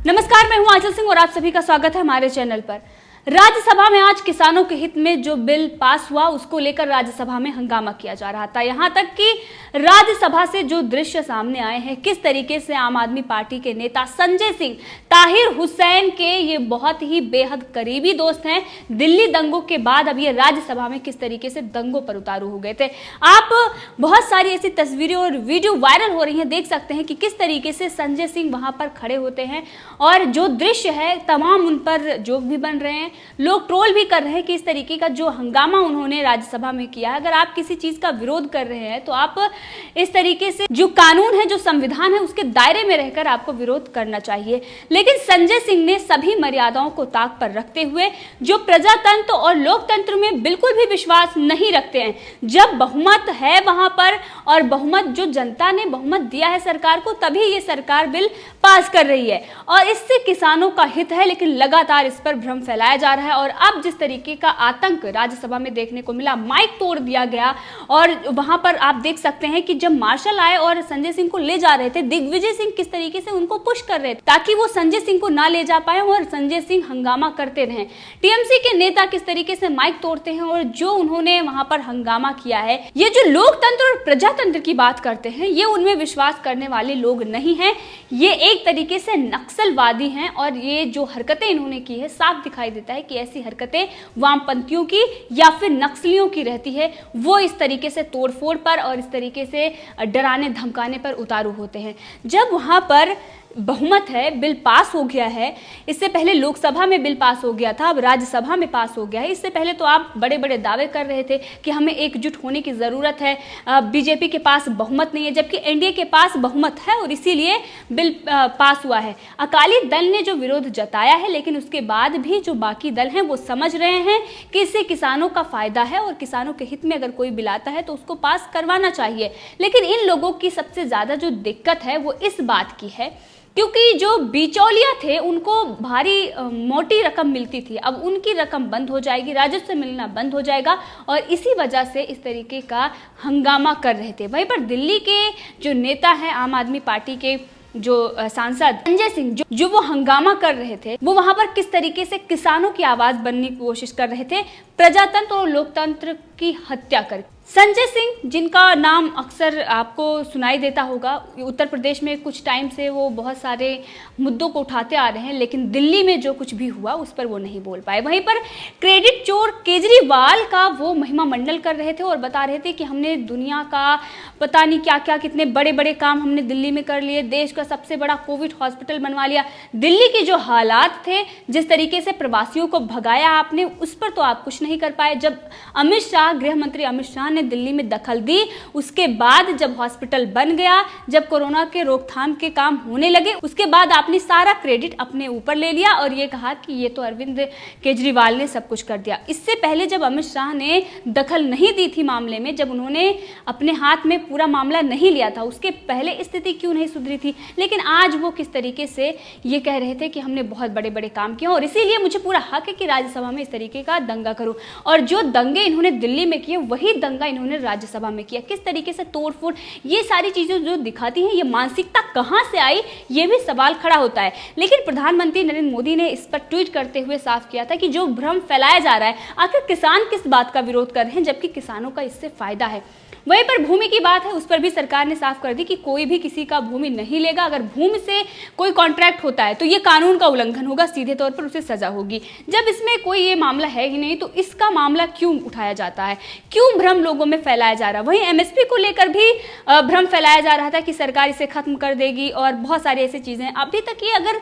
नमस्कार, मैं हूं आंचल सिंह और आप सभी का स्वागत है हमारे चैनल पर। राज्यसभा में आज किसानों के हित में जो बिल पास हुआ उसको लेकर राज्यसभा में हंगामा किया जा रहा था। यहां तक कि राज्यसभा से जो दृश्य सामने आए हैं, किस तरीके से आम आदमी पार्टी के नेता संजय सिंह ताहिर हुसैन के ये बहुत ही बेहद करीबी दोस्त हैं, दिल्ली दंगों के बाद अब ये राज्यसभा में किस तरीके से दंगों पर उतारू हो गए थे। आप बहुत सारी ऐसी तस्वीरें और वीडियो वायरल हो रही हैं, देख सकते हैं कि किस तरीके से संजय सिंह वहां पर खड़े होते हैं और जो दृश्य है तमाम उन पर जोक भी बन रहे हैं, लोग ट्रोल भी कर रहे हैं कि इस तरीके का जो हंगामा उन्होंने राज्यसभा में किया है। अगर आप किसी चीज का विरोध कर रहे हैं तो आप इस तरीके से जो कानून है, जो संविधान है, उसके दायरे में रहकर आपको विरोध करना चाहिए। लेकिन संजय सिंह ने सभी मर्यादाओं को ताक पर रखते हुए जो प्रजातंत्र और लोकतंत्र में बिल्कुल भी विश्वास नहीं रखते हैं, जब बहुमत है वहां पर और बहुमत जो जनता ने बहुमत दिया है सरकार को, तभी ये सरकार बिल पास कर रही है और इससे किसानों का हित है। लेकिन लगातार इस पर भ्रम फैलाया जा रहा है और अब जिस तरीके का आतंक राज्यसभा में देखने को मिला, माइक तोड़ दिया गया और वहां पर आप देख सकते हैं कि जब मार्शल आए और संजय सिंह को ले जा रहे थे, दिग्विजय सिंह किस तरीके से उनको पुश कर रहे थे ताकि वो संजय सिंह को ना ले जा पाए और संजय सिंह हंगामा करते रहे। टीएमसी के नेता किस तरीके से माइक तोड़ते हैं और जो उन्होंने वहां पर हंगामा किया है, ये जो लोकतंत्र और प्रजातंत्र की बात करते हैं, ये उनमें विश्वास करने वाले लोग नहीं हैं। ये एक तरीके से नक्सलवादी हैं और ये जो हरकतें इन्होंने की है, साफ दिखाई देता है कि ऐसी हरकतें वामपंथियों की या फिर नक्सलियों की रहती है। वो इस तरीके से तोड़फोड़ पर और इस तरीके से डराने धमकाने पर उतारू होते हैं। जब वहां पर बहुमत है, बिल पास हो गया है, इससे पहले लोकसभा में बिल पास हो गया था, अब राज्यसभा में पास हो गया है। इससे पहले तो आप बड़े बड़े दावे कर रहे थे कि हमें एकजुट होने की ज़रूरत है, बीजेपी के पास बहुमत नहीं है, जबकि एनडीए के पास बहुमत है और इसीलिए बिल पास हुआ है। अकाली दल ने जो विरोध जताया है, लेकिन उसके बाद भी जो बाकी दल हैं वो समझ रहे हैं कि इससे किसानों का फायदा है और किसानों के हित में अगर कोई बिल आता है तो उसको पास करवाना चाहिए। लेकिन इन लोगों की सबसे ज़्यादा जो दिक्कत है वो इस बात की है क्योंकि जो बिचौलिया थे उनको भारी मोटी रकम मिलती थी, अब उनकी रकम बंद हो जाएगी, राजस्व मिलना बंद हो जाएगा और इसी वजह से इस तरीके का हंगामा कर रहे थे। वहीं पर दिल्ली के जो नेता हैं आम आदमी पार्टी के जो सांसद संजय सिंह जो वो हंगामा कर रहे थे, वो वहां पर किस तरीके से किसानों की आवाज बनने की कोशिश कर रहे थे, प्रजातंत्र और लोकतंत्र की हत्या कर। संजय सिंह, जिनका नाम अक्सर आपको सुनाई देता होगा, उत्तर प्रदेश में कुछ टाइम से वो बहुत सारे मुद्दों को उठाते आ रहे हैं, लेकिन दिल्ली में जो कुछ भी हुआ उस पर वो नहीं बोल पाए। वहीं पर क्रेडिट चोर केजरीवाल का वो महिमा मंडल कर रहे थे और बता रहे थे कि हमने दुनिया का पता नहीं क्या क्या कितने बड़े बड़े काम हमने दिल्ली में कर लिए, देश का सबसे बड़ा कोविड हॉस्पिटल बनवा लिया। दिल्ली के जो हालात थे, जिस तरीके से प्रवासियों को भगाया आपने, उस पर तो आप कुछ नहीं कर पाए। जब अमित शाह, गृह मंत्री अमित शाह ने दिल्ली में दखल दी, उसके बाद जब हॉस्पिटल बन गया, जब कोरोना के रोकथाम के काम होने लगे, उसके बाद आपने सारा क्रेडिट अपने ऊपर ले लिया और ये कहा कि ये तो अरविंद केजरीवाल ने सब कुछ कर दिया। इससे पहले जब अमित शाह ने दखल नहीं दी थी मामले में, जब उन्होंने अपने हाथ में पूरा मामला नहीं लिया था, उसके पहले स्थिति क्यों नहीं सुधरी थी? लेकिन आज वो किस तरीके से ये कह रहे थे कि हमने बहुत बड़े बड़े काम किए और इसीलिए मुझे पूरा हक है कि राज्यसभा में इस तरीके का दंगा करूं। और जो दंगे इन्होंने दिल्ली में किए, वही दंगा इन्होंने राज्यसभा में किया। किस तरीके से तोड़फोड़, ये सारी चीजें जो दिखाती हैं, ये मानसिकता कहां से आई, ये भी सवाल खड़ा होता है। लेकिन प्रधानमंत्री नरेंद्र मोदी ने इस पर ट्वीट करते हुए साफ किया था कि जो भ्रम फैलाया जा रहा है, आखिर किसान किस बात का विरोध कर रहे हैं जबकि किसानों का इससे फायदा है। वहीं पर भूमि की बात है, उस पर भी सरकार ने साफ कर दी कि कोई भी किसी का भूमि नहीं लेगा। अगर भूमि से कोई कॉन्ट्रैक्ट होता है तो ये कानून का उल्लंघन होगा, सीधे तौर पर उसे सजा होगी। जब इसमें कोई ये मामला है ही नहीं तो इसका मामला क्यों उठाया जाता है, क्यों भ्रम लोगों में फैलाया जा रहा है? वहीं एमएसपी को लेकर भी भ्रम फैलाया जा रहा था कि सरकार इसे खत्म कर देगी और बहुत सारी ऐसी चीजें। अभी तक ये अगर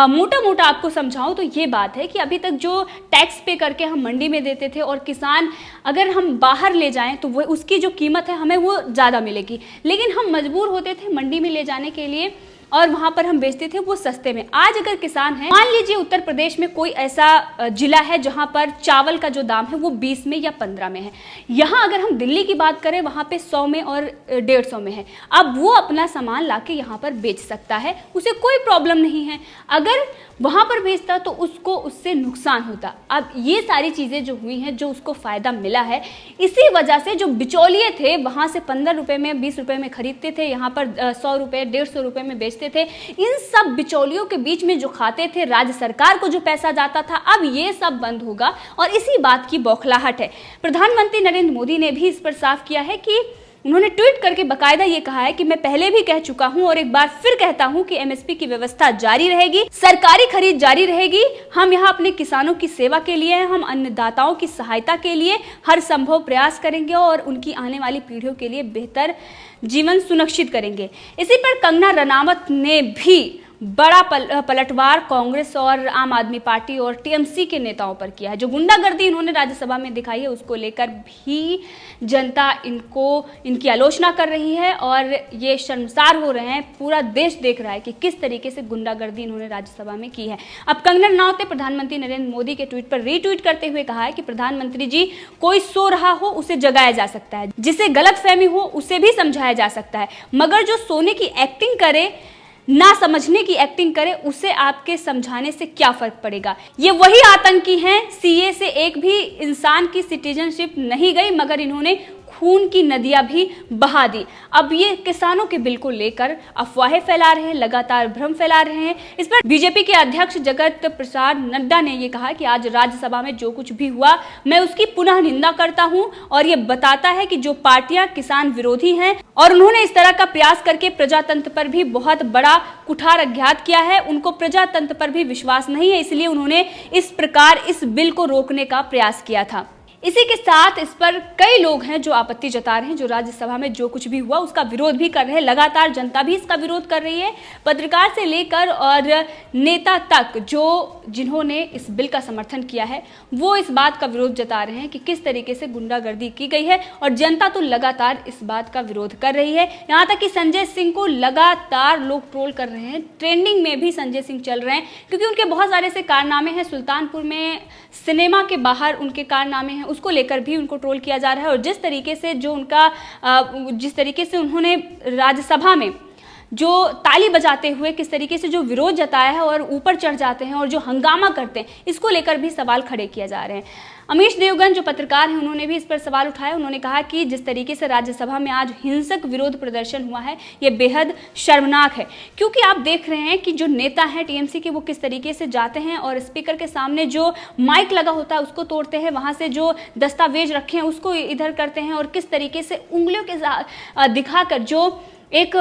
मोटा मोटा आपको समझाऊं तो ये बात है कि अभी तक जो टैक्स पे करके हम मंडी में देते थे और किसान अगर हम बाहर ले जाएं तो वो उसकी जो कीमत हमें वो ज़्यादा मिलेगी, लेकिन हम मजबूर होते थे मंडी में ले जाने के लिए और वहां पर हम बेचते थे वो सस्ते में। आज अगर किसान है, मान लीजिए उत्तर प्रदेश में कोई ऐसा जिला है जहां पर चावल का जो दाम है वो 20 में या 15 में है, यहाँ अगर हम दिल्ली की बात करें वहां पे 100 में और 150 में है। अब वो अपना सामान लाके यहाँ पर बेच सकता है, उसे कोई प्रॉब्लम नहीं है। अगर वहां पर बेचता तो उसको उससे नुकसान होता। अब ये सारी चीजें जो हुई हैं, जो उसको फायदा मिला है, इसी वजह से जो बिचौलिए थे वहां से 15 रुपए में 20 रुपए में खरीदते थे, यहाँ पर 100 रुपए 150 रुपए में बेचते बेचते थे, इन सब बिचौलियों के बीच में जो खाते थे, राज्य सरकार को जो पैसा जाता था, अब ये सब बंद होगा और इसी बात की बौखलाहट है। प्रधानमंत्री नरेंद्र मोदी ने भी इस पर साफ किया है कि उन्होंने ट्वीट करके बकायदा ये कहा है कि मैं पहले भी कह चुका हूं और एक बार फिर कहता हूं कि एमएसपी की व्यवस्था जारी रहेगी, सरकारी खरीद जारी रहेगी। हम यहां अपने किसानों की सेवा के लिए हैं, हम अन्नदाताओं की सहायता के लिए हर संभव प्रयास करेंगे और उनकी आने वाली पीढ़ियों के लिए बेहतर जीवन सुनिश्चित करेंगे। इसी पर कंगना रनावत ने भी बड़ा पलटवार कांग्रेस और आम आदमी पार्टी और टीएमसी के नेताओं पर किया है। जो गुंडागर्दी इन्होंने राज्यसभा में दिखाई है उसको लेकर भी जनता इनकी आलोचना कर रही है और ये शर्मसार हो रहे हैं। पूरा देश देख रहा है कि किस तरीके से गुंडागर्दी इन्होंने राज्यसभा में की है। अब कंगना रनावत ने प्रधानमंत्री नरेंद्र मोदी के ट्वीट पर रीट्वीट करते हुए कहा है कि प्रधानमंत्री जी, कोई सो रहा हो उसे जगाया जा सकता है, जिसे गलतफहमी हो उसे भी समझाया जा सकता है, मगर जो सोने की एक्टिंग करे, ना समझने की एक्टिंग करे, उसे आपके समझाने से क्या फर्क पड़ेगा। ये वही आतंकी हैं, सीए से एक भी इंसान की सिटीजनशिप नहीं गई मगर इन्होंने खून की नदियां भी बहा दी। अब ये किसानों के बिल को लेकर अफवाहें फैला रहे हैं, लगातार भ्रम फैला रहे हैं। इस पर बीजेपी के अध्यक्ष जगत प्रसाद नड्डा ने ये कहा कि आज राज्यसभा में जो कुछ भी हुआ मैं उसकी पुनः निंदा करता हूं और ये बताता है कि जो पार्टियां किसान विरोधी हैं और उन्होंने इस तरह का प्रयास करके प्रजातंत्र पर भी बहुत बड़ा कुठार अज्ञात किया है, उनको प्रजातंत्र पर भी विश्वास नहीं है, इसलिए उन्होंने इस प्रकार इस बिल को रोकने का प्रयास किया था। इसी के साथ इस पर कई लोग हैं जो आपत्ति जता रहे हैं। जो राज्यसभा में जो कुछ भी हुआ उसका विरोध भी कर रहे हैं, लगातार जनता भी इसका विरोध कर रही है, पत्रकार से लेकर और नेता तक जिन्होंने इस बिल का समर्थन किया है वो इस बात का विरोध जता रहे हैं कि किस तरीके से गुंडागर्दी की गई है और जनता तो लगातार इस बात का विरोध कर रही है। यहाँ तक कि संजय सिंह को लगातार लोग ट्रोल कर रहे हैं, ट्रेंडिंग में भी संजय सिंह चल रहे हैं क्योंकि उनके बहुत सारे ऐसे कारनामे हैं, सुल्तानपुर में सिनेमा के बाहर उनके कारनामे हैं, उसको लेकर भी उनको ट्रोल किया जा रहा है। और जिस तरीके से उन्होंने राज्यसभा में जो ताली बजाते हुए किस तरीके से जो विरोध जताया है और ऊपर चढ़ जाते हैं और जो हंगामा करते हैं, इसको लेकर भी सवाल खड़े किए जा रहे हैं। अमीश देवगन जो पत्रकार हैं उन्होंने भी इस पर सवाल उठाया। उन्होंने कहा कि जिस तरीके से राज्यसभा में आज हिंसक विरोध प्रदर्शन हुआ है ये बेहद शर्मनाक है, क्योंकि आप देख रहे हैं कि जो नेता हैं टीएमसी के वो किस तरीके से जाते हैं और स्पीकर के सामने जो माइक लगा होता है उसको तोड़ते हैं, वहाँ से जो दस्तावेज रखे हैं उसको इधर करते हैं और किस तरीके से उंगलियों के दिखाकर जो एक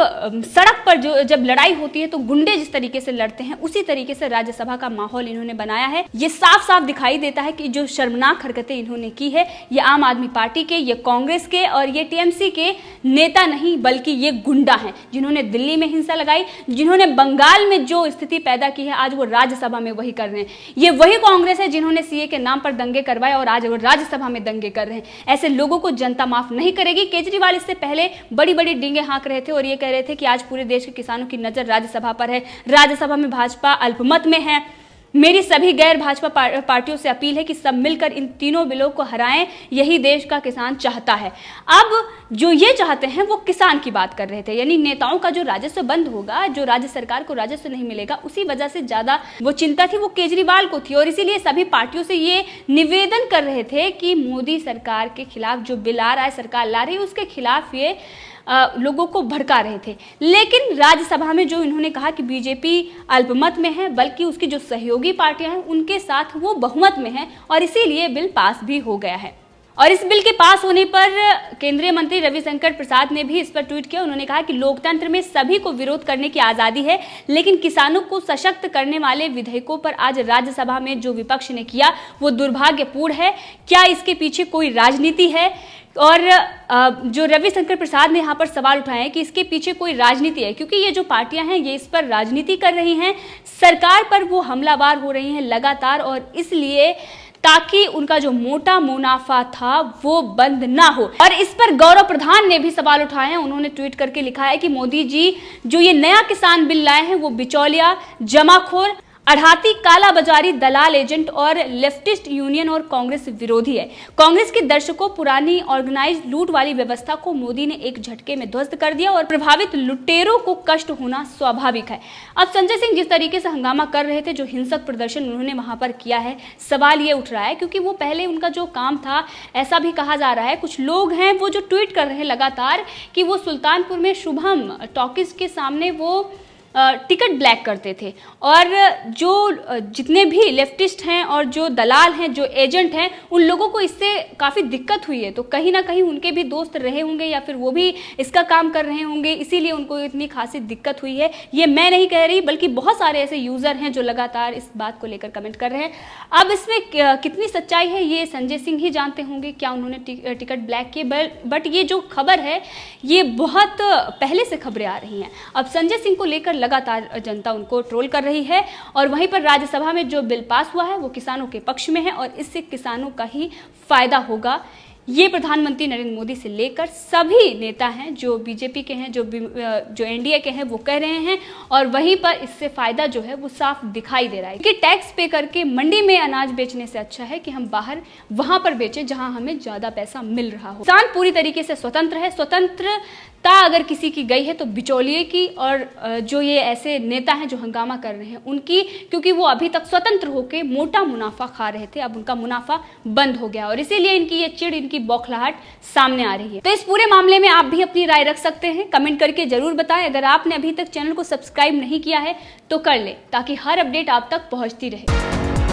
सड़क पर जो जब लड़ाई होती है तो गुंडे जिस तरीके से लड़ते हैं उसी तरीके से राज्यसभा का माहौल इन्होंने बनाया है। ये साफ साफ दिखाई देता है कि जो शर्मनाक हरकतें इन्होंने की है ये आम आदमी पार्टी के, ये कांग्रेस के और ये टीएमसी के नेता नहीं बल्कि ये गुंडा हैं, जिन्होंने दिल्ली में हिंसा लगाई, जिन्होंने बंगाल में जो स्थिति पैदा की है आज वो राज्यसभा में वही कर रहे हैं। ये वही कांग्रेस है जिन्होंने सीए के नाम पर दंगे करवाए और आज वो राज्यसभा में दंगे कर रहे हैं। ऐसे लोगों को जनता माफ नहीं करेगी। केजरीवाल इससे पहले बड़ी बड़ी डींगे हाँक रहे थे और ये कह रहे थे कि आज पूरे देश के किसानों की नजर राज्यसभा पर है, राज्यसभा में भाजपा अल्पमत में है। मेरी सभी गैर भाजपा पार्टियों से अपील है कि सब मिलकर इन तीनों बिलों को हराएं, यही देश का किसान चाहता है। अब जो ये चाहते हैं वो किसान की बात कर रहे थे, यानी नेताओं का जो राजस्व बंद होगा, जो राज्य सरकार को राजस्व नहीं मिलेगा, उसी वजह से ज्यादा वो चिंता थी वो केजरीवाल को थी और इसीलिए सभी पार्टियों से ये निवेदन कर रहे थे कि मोदी सरकार के खिलाफ जो बिल आ रहा है, सरकार ला रही है, उसके खिलाफ ये लोगों को भड़का रहे थे। लेकिन राज्यसभा में जो इन्होंने कहा कि बीजेपी अल्पमत में है, बल्कि उसकी जो सहयोगी पार्टियां हैं उनके साथ वो बहुमत में है और इसीलिए बिल पास भी हो गया है। और इस बिल के पास होने पर केंद्रीय मंत्री रविशंकर प्रसाद ने भी इस पर ट्वीट किया। उन्होंने कहा कि लोकतंत्र में सभी को विरोध करने की आज़ादी है, लेकिन किसानों को सशक्त करने वाले विधेयकों पर आज राज्यसभा में जो विपक्ष ने किया वो दुर्भाग्यपूर्ण है। क्या इसके पीछे कोई राजनीति है? और जो रविशंकर प्रसाद ने यहाँ पर सवाल उठाए कि इसके पीछे कोई राजनीति है, क्योंकि ये जो पार्टियां हैं ये इस पर राजनीति कर रही हैं, सरकार पर वो हमलावर हो रही हैं लगातार और इसलिए ताकि उनका जो मोटा मुनाफा था वो बंद ना हो। और इस पर गौरव प्रधान ने भी सवाल उठाए हैं। उन्होंने ट्वीट करके लिखा है कि मोदी जी जो ये नया किसान बिल लाए हैं वो बिचौलिया, जमाखोर, अढ़ाती, काला बाजारी, दलाल एजेंट और लेफ्टिस्ट यूनियन और कांग्रेस विरोधी है। कांग्रेस के दर्शकों पुरानी ऑर्गेनाइज्ड लूट वाली व्यवस्था को मोदी ने एक झटके में ध्वस्त कर दिया और प्रभावित लुटेरों को कष्ट होना स्वाभाविक है। अब संजय सिंह जिस तरीके से हंगामा कर रहे थे, जो हिंसक प्रदर्शन उन्होंने वहां पर किया है, सवाल ये उठ रहा है क्योंकि वो पहले उनका जो काम था, ऐसा भी कहा जा रहा है, कुछ लोग हैं वो जो ट्वीट कर रहे हैं लगातार कि वो सुल्तानपुर में शुभम टॉकीज के सामने वो टिकट ब्लैक करते थे। और जो जितने भी लेफ्टिस्ट हैं और जो दलाल हैं, जो एजेंट हैं, उन लोगों को इससे काफ़ी दिक्कत हुई है। तो कहीं ना कहीं उनके भी दोस्त रहे होंगे या फिर वो भी इसका काम कर रहे होंगे, इसीलिए उनको इतनी खासी दिक्कत हुई है। ये मैं नहीं कह रही, बल्कि बहुत सारे ऐसे यूज़र हैं जो लगातार इस बात को लेकर कमेंट कर रहे हैं। अब इसमें कितनी सच्चाई है ये संजय सिंह ही जानते होंगे, क्या उन्होंने टिकट ब्लैक किए। बट ये जो खबर है ये बहुत पहले से खबरें आ रही हैं। अब संजय सिंह को लेकर लगातार जनता उनको ट्रोल कर रही है। और वहीं पर राज्यसभा में जो बिल पास हुआ है वो किसानों के पक्ष में है और इससे किसानों का ही फायदा होगा। ये प्रधानमंत्री नरेंद्र मोदी से लेकर सभी नेता हैं जो बीजेपी के हैं, जो एनडीए के हैं, वो कह रहे हैं। और वहीं पर इससे फायदा जो है वो साफ दिखाई दे रहा है कि टैक्स पे करके मंडी में अनाज बेचने से अच्छा है कि हम बाहर वहां पर बेचें जहां हमें ज्यादा पैसा मिल रहा हो। किसान पूरी तरीके से स्वतंत्र है। स्वतंत्रता अगर किसी की गई है तो बिचौलिए की, और जो ये ऐसे नेता हैं जो हंगामा कर रहे हैं उनकी, क्योंकि वो अभी तक स्वतंत्र होकर मोटा मुनाफा खा रहे थे, अब उनका मुनाफा बंद हो गया और इसीलिए इनकी ये चिड़, इनकी बौखलाहट सामने आ रही है। तो इस पूरे मामले में आप भी अपनी राय रख सकते हैं, कमेंट करके जरूर बताएं। अगर आपने अभी तक चैनल को सब्सक्राइब नहीं किया है तो कर ले, ताकि हर अपडेट आप तक पहुंचती रहे।